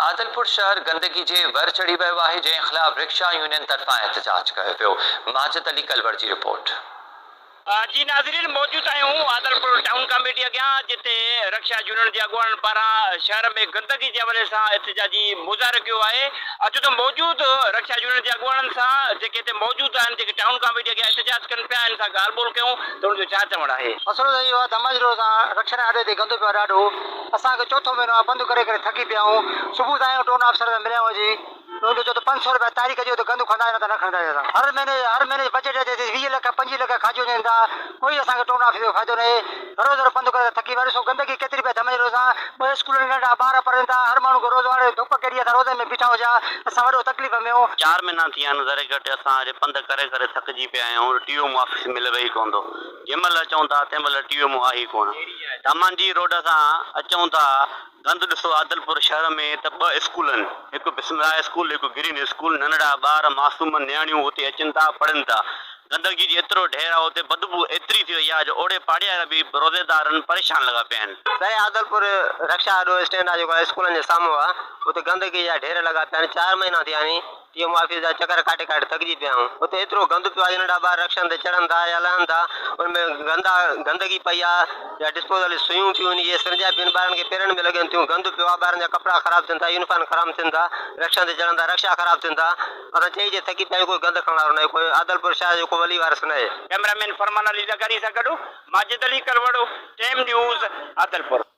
आदलपुर शहर गंदगी जे वर चढ़ी वियो आहे, जंहिं ख़िलाफ़ रिक्शा यूनियन तरफ़ां एहतजाज कयो वियो। माजिद अली कलवर जी रिपोर्ट। जी नाज़रीन, मौजूद आहियूं आदलपुर टाउन कमेटी अॻियां, जिते रक्षा यूनियन जे अॻुवान पारां शहर में गंदगी जे हवाले सां एहतजाजी मुज़ाहिरो कयो आहे। अचो त मौजूद रक्षा यूनियन जे अॻुवाननि सां जेके हिते मौजूद आहिनि, जेके टाउन कमेटी अॻियां एहतजाज कनि पिया, हिन सां ॻाल्हि ॿोल कयूं त हुनजो छा चवणु आहे। मसइलो त इहो आहे, धमजरो सां रक्षा आॾे ते गंद पियो आहे ॾाढो। असांखे चोथों महीनो आहे, बंदि करे करे थकी पिया आहियूं। सुबुह ताईं टोन अफ़सर मिलिया हुआ जी चो 500 रुपया तारीख़ जो गंद खंदा न न खंदा। हर महीने बजट अचे 20 लख 25 लख खाजो वञनि था, कोई असांखे टोन ऑफिस जो फ़ाइदो न आहे। रोज़ बंदि करे थकी वरी सो गंदगी केतिरी पई धमजरो सां। ॿ स्कूल नंढा ॿार पढ़नि था, हर माण्हू रोज़ वारे धुप केॾी असां रोज़ में बीठा हुजा, असां वॾो तकलीफ़ में आहियूं। 4 महीना थी विया आहिनि, ज़रे घटि असां अॼु पंधु करे करे थकिजी पिया आहियूं। टीओ ऑफिस मिले वेही कोन थो, जंहिं महिल अचूं था तंहिं महिल टीओ आहे कोन। तमांजी रोड सां अचूं था, गंद ॾिसो आदलपुर शहर में त 2 स्कूल आहिनि, हिकु बिस्मिल्लाह स्कूल, हिकु ग्रीन स्कूल। नंढड़ा ॿार मासूम नियाणियूं उते अचनि था, पढ़नि था। गंदगी जी एतिरो ढेर आहे, उते बदबू एतिरी थी वई आहे जो ओड़े पाड़े वारा बि रोज़ेदार परेशान लॻा पिया आहिनि। साईं आदलपुर रक्षा आॾो स्टैंड आहे जेको स्कूलनि जे साम्हूं आहे, उते गंदगी जा ढेर लॻा पिया आहिनि। 4 महीना थिया आहिनि, टीओ ऑफिस जा चकर काटे काटे थकिजी पिया आहियूं। उते एतिरो गंद पियो आहे, नंढा ॿार रक्षनि ते चढ़नि था या लहनि था, उनमें गंदगी पई आहे। या डिस्पोजल सुयूं पियूं आहिनि, इहे सिरजा पियूं आहिनि, ॿारनि खे पेरनि में लॻनि थियूं। गंद पियो आहे, ॿारनि जा कपिड़ा ख़राबु थियनि था, यूनिफॉर्म ख़राबु थियनि था, रक्षनि ते चढ़नि था, रक्षा ख़राबु थियनि था। असां चई थकी पिया आहियूं, कोई गंद खणण वारो न आहे, कोई आदलपुर शहर जो कोई वली वारस न आहे। कैमरामैन फरमान अली ज़कारी सां गॾु माजिद अली कलवड़ो, टाइम न्यूज़ आदलपुर।